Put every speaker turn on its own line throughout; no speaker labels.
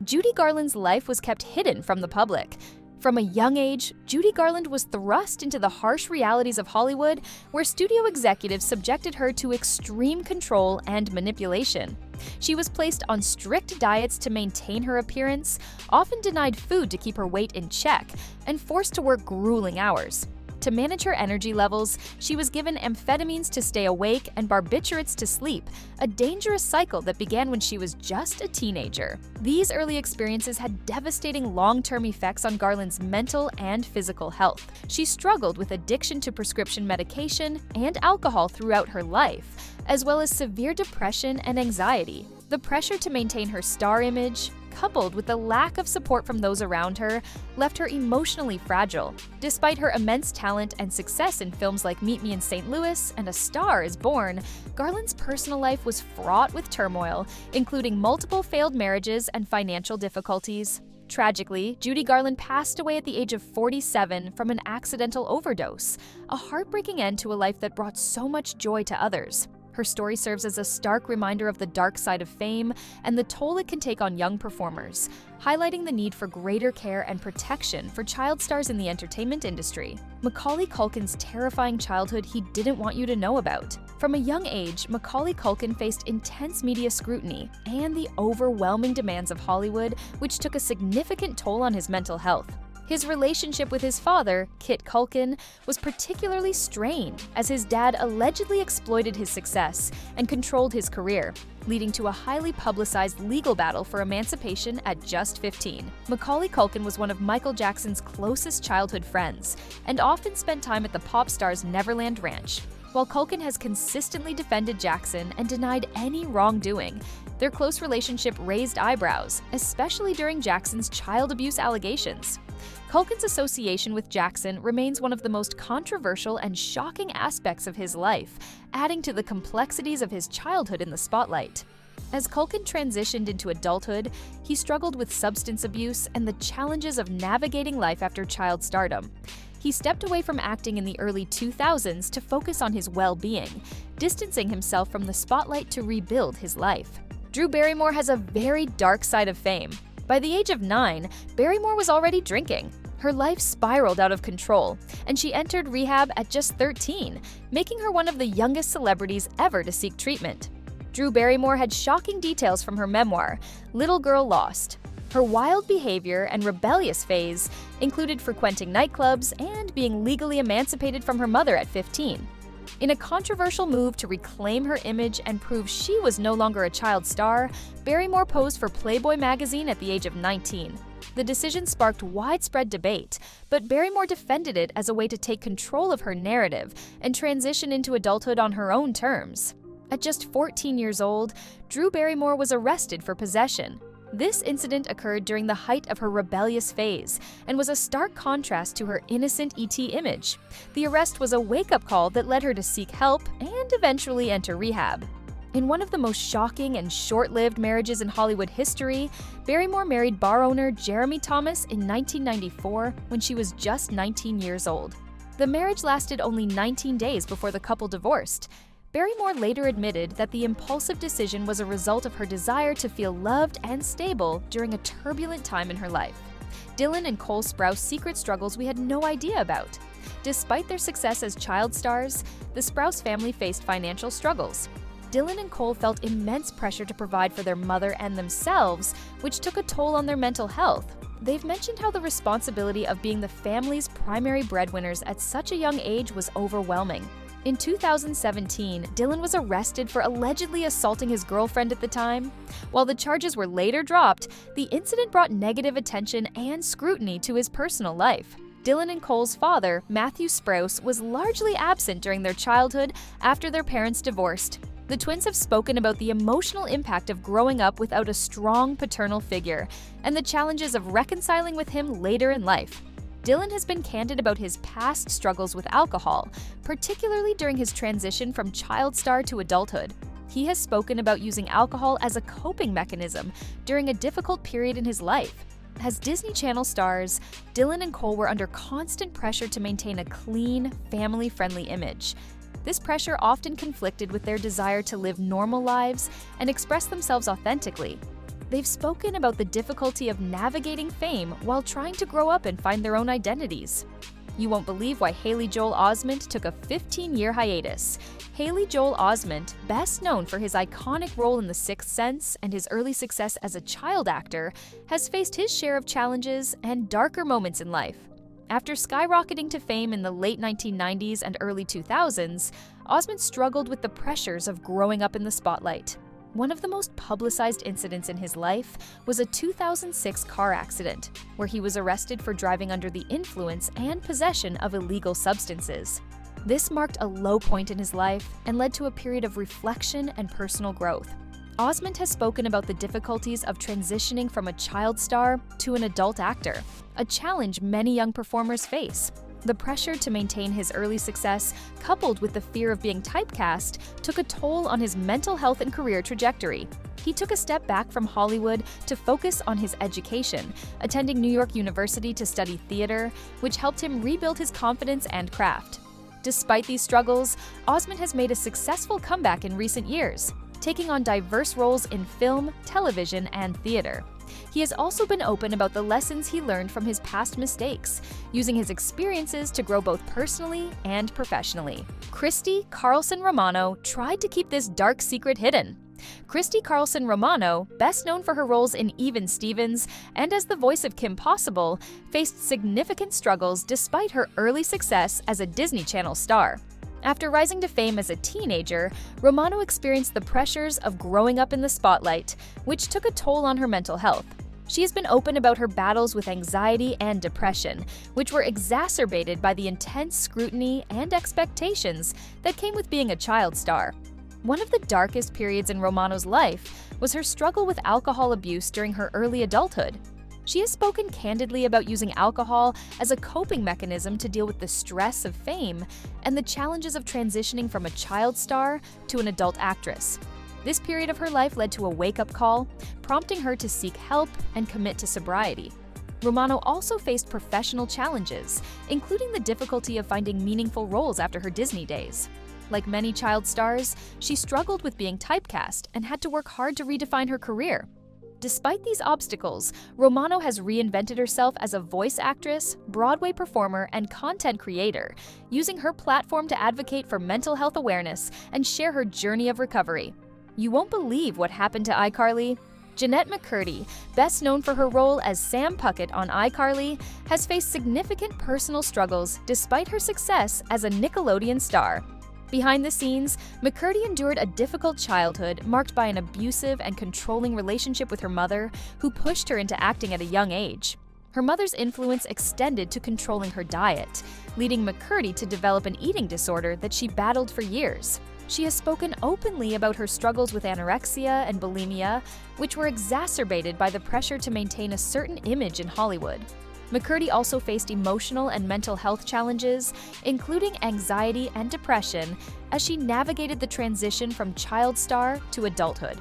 Judy Garland's life was kept hidden from the public. From a young age, Judy Garland was thrust into the harsh realities of Hollywood, where studio executives subjected her to extreme control and manipulation. She was placed on strict diets to maintain her appearance, often denied food to keep her weight in check, and forced to work grueling hours. To manage her energy levels, she was given amphetamines to stay awake and barbiturates to sleep, a dangerous cycle that began when she was just a teenager. These early experiences had devastating long-term effects on Garland's mental and physical health. She struggled with addiction to prescription medication and alcohol throughout her life, as well as severe depression and anxiety. The pressure to maintain her star image, coupled with the lack of support from those around her, left her emotionally fragile. Despite her immense talent and success in films like Meet Me in St. Louis and A Star is Born, Garland's personal life was fraught with turmoil, including multiple failed marriages and financial difficulties. Tragically, Judy Garland passed away at the age of 47 from an accidental overdose, a heartbreaking end to a life that brought so much joy to others. Her story serves as a stark reminder of the dark side of fame and the toll it can take on young performers, highlighting the need for greater care and protection for child stars in the entertainment industry. Macaulay Culkin's terrifying childhood he didn't want you to know about. From a young age, Macaulay Culkin faced intense media scrutiny and the overwhelming demands of Hollywood, which took a significant toll on his mental health. His relationship with his father, Kit Culkin, was particularly strained as his dad allegedly exploited his success and controlled his career, leading to a highly publicized legal battle for emancipation at just 15. Macaulay Culkin was one of Michael Jackson's closest childhood friends and often spent time at the pop star's Neverland Ranch. While Culkin has consistently defended Jackson and denied any wrongdoing, their close relationship raised eyebrows, especially during Jackson's child abuse allegations. Culkin's association with Jackson remains one of the most controversial and shocking aspects of his life, adding to the complexities of his childhood in the spotlight. As Culkin transitioned into adulthood, he struggled with substance abuse and the challenges of navigating life after child stardom. He stepped away from acting in the early 2000s to focus on his well-being, distancing himself from the spotlight to rebuild his life. Drew Barrymore has a very dark side of fame. By the age of 9, Barrymore was already drinking. Her life spiraled out of control, and she entered rehab at just 13, making her one of the youngest celebrities ever to seek treatment. Drew Barrymore had shocking details from her memoir, Little Girl Lost. Her wild behavior and rebellious phase included frequenting nightclubs and being legally emancipated from her mother at 15. In a controversial move to reclaim her image and prove she was no longer a child star, Barrymore posed for Playboy magazine at the age of 19. The decision sparked widespread debate, but Barrymore defended it as a way to take control of her narrative and transition into adulthood on her own terms. At just 14 years old, Drew Barrymore was arrested for possession. This incident occurred during the height of her rebellious phase and was a stark contrast to her innocent ET image. The arrest was a wake-up call that led her to seek help and eventually enter rehab. In one of the most shocking and short-lived marriages in Hollywood history, Barrymore married bar owner Jeremy Thomas in 1994 when she was just 19 years old. The marriage lasted only 19 days before the couple divorced. Barrymore later admitted that the impulsive decision was a result of her desire to feel loved and stable during a turbulent time in her life. Dylan and Cole Sprouse secret struggles we had no idea about. Despite their success as child stars, the Sprouse family faced financial struggles. Dylan and Cole felt immense pressure to provide for their mother and themselves, which took a toll on their mental health. They've mentioned how the responsibility of being the family's primary breadwinners at such a young age was overwhelming. In 2017, Dylan was arrested for allegedly assaulting his girlfriend at the time. While the charges were later dropped, the incident brought negative attention and scrutiny to his personal life. Dylan and Cole's father, Matthew Sprouse, was largely absent during their childhood after their parents divorced. The twins have spoken about the emotional impact of growing up without a strong paternal figure and the challenges of reconciling with him later in life. Dylan has been candid about his past struggles with alcohol, particularly during his transition from child star to adulthood. He has spoken about using alcohol as a coping mechanism during a difficult period in his life. As Disney Channel stars, Dylan and Cole were under constant pressure to maintain a clean, family-friendly image. This pressure often conflicted with their desire to live normal lives and express themselves authentically. They've spoken about the difficulty of navigating fame while trying to grow up and find their own identities. You won't believe why Haley Joel Osment took a 15-year hiatus. Haley Joel Osment, best known for his iconic role in The Sixth Sense and his early success as a child actor, has faced his share of challenges and darker moments in life. After skyrocketing to fame in the late 1990s and early 2000s, Osment struggled with the pressures of growing up in the spotlight. One of the most publicized incidents in his life was a 2006 car accident, where he was arrested for driving under the influence and possession of illegal substances. This marked a low point in his life and led to a period of reflection and personal growth. Osment has spoken about the difficulties of transitioning from a child star to an adult actor, a challenge many young performers face. The pressure to maintain his early success, coupled with the fear of being typecast, took a toll on his mental health and career trajectory. He took a step back from Hollywood to focus on his education, attending New York University to study theater, which helped him rebuild his confidence and craft. Despite these struggles, Osment has made a successful comeback in recent years, taking on diverse roles in film, television, and theater. He has also been open about the lessons he learned from his past mistakes, using his experiences to grow both personally and professionally. Christy, Carlson, Romano tried to keep this dark secret hidden. Christy Carlson Romano, best known for her roles in Even Stevens and as the voice of Kim Possible, faced significant struggles despite her early success as a Disney Channel star. After rising to fame as a teenager, Romano experienced the pressures of growing up in the spotlight, which took a toll on her mental health. She has been open about her battles with anxiety and depression, which were exacerbated by the intense scrutiny and expectations that came with being a child star. One of the darkest periods in Romano's life was her struggle with alcohol abuse during her early adulthood. She has spoken candidly about using alcohol as a coping mechanism to deal with the stress of fame and the challenges of transitioning from a child star to an adult actress. This period of her life led to a wake-up call, prompting her to seek help and commit to sobriety. Romano also faced professional challenges, including the difficulty of finding meaningful roles after her Disney days. Like many child stars, she struggled with being typecast and had to work hard to redefine her career. Despite these obstacles, Romano has reinvented herself as a voice actress, Broadway performer, and content creator, using her platform to advocate for mental health awareness and share her journey of recovery. You won't believe what happened to iCarly. Jennette McCurdy, best known for her role as Sam Puckett on iCarly, has faced significant personal struggles despite her success as a Nickelodeon star. Behind the scenes, McCurdy endured a difficult childhood marked by an abusive and controlling relationship with her mother, who pushed her into acting at a young age. Her mother's influence extended to controlling her diet, leading McCurdy to develop an eating disorder that she battled for years. She has spoken openly about her struggles with anorexia and bulimia, which were exacerbated by the pressure to maintain a certain image in Hollywood. McCurdy also faced emotional and mental health challenges, including anxiety and depression, as she navigated the transition from child star to adulthood.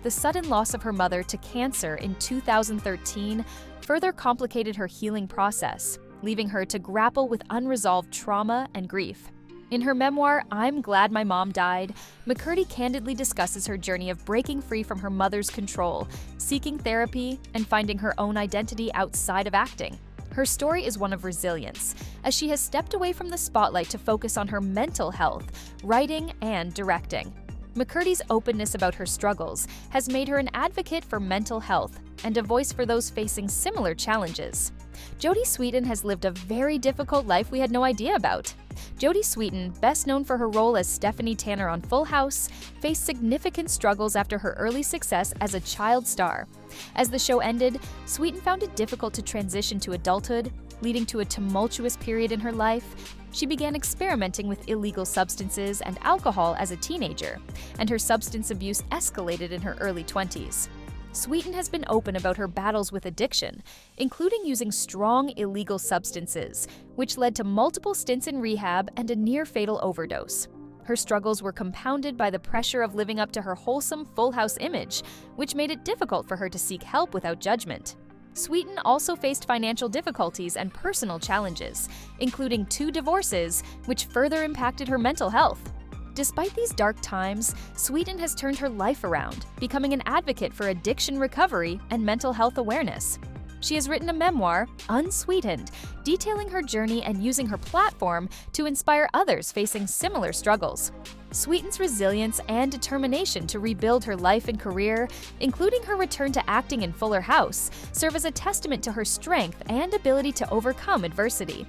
The sudden loss of her mother to cancer in 2013 further complicated her healing process, leaving her to grapple with unresolved trauma and grief. In her memoir, I'm Glad My Mom Died, McCurdy candidly discusses her journey of breaking free from her mother's control, seeking therapy, and finding her own identity outside of acting. Her story is one of resilience, as she has stepped away from the spotlight to focus on her mental health, writing, and directing. McCurdy's openness about her struggles has made her an advocate for mental health and a voice for those facing similar challenges. Jodie Sweetin has lived a very difficult life we had no idea about. Jodie Sweetin, best known for her role as Stephanie Tanner on Full House, faced significant struggles after her early success as a child star. As the show ended, Sweetin found it difficult to transition to adulthood, leading to a tumultuous period in her life. She began experimenting with illegal substances and alcohol as a teenager, and her substance abuse escalated in her early 20s. Sweetin has been open about her battles with addiction, including using strong illegal substances, which led to multiple stints in rehab and a near-fatal overdose. Her struggles were compounded by the pressure of living up to her wholesome Full House image, which made it difficult for her to seek help without judgment. Sweetin also faced financial difficulties and personal challenges, including 2 divorces, which further impacted her mental health. Despite these dark times, Sweetin has turned her life around, becoming an advocate for addiction recovery and mental health awareness. She has written a memoir, Unsweetened, detailing her journey and using her platform to inspire others facing similar struggles. Sweetin's resilience and determination to rebuild her life and career, including her return to acting in Fuller House, serve as a testament to her strength and ability to overcome adversity.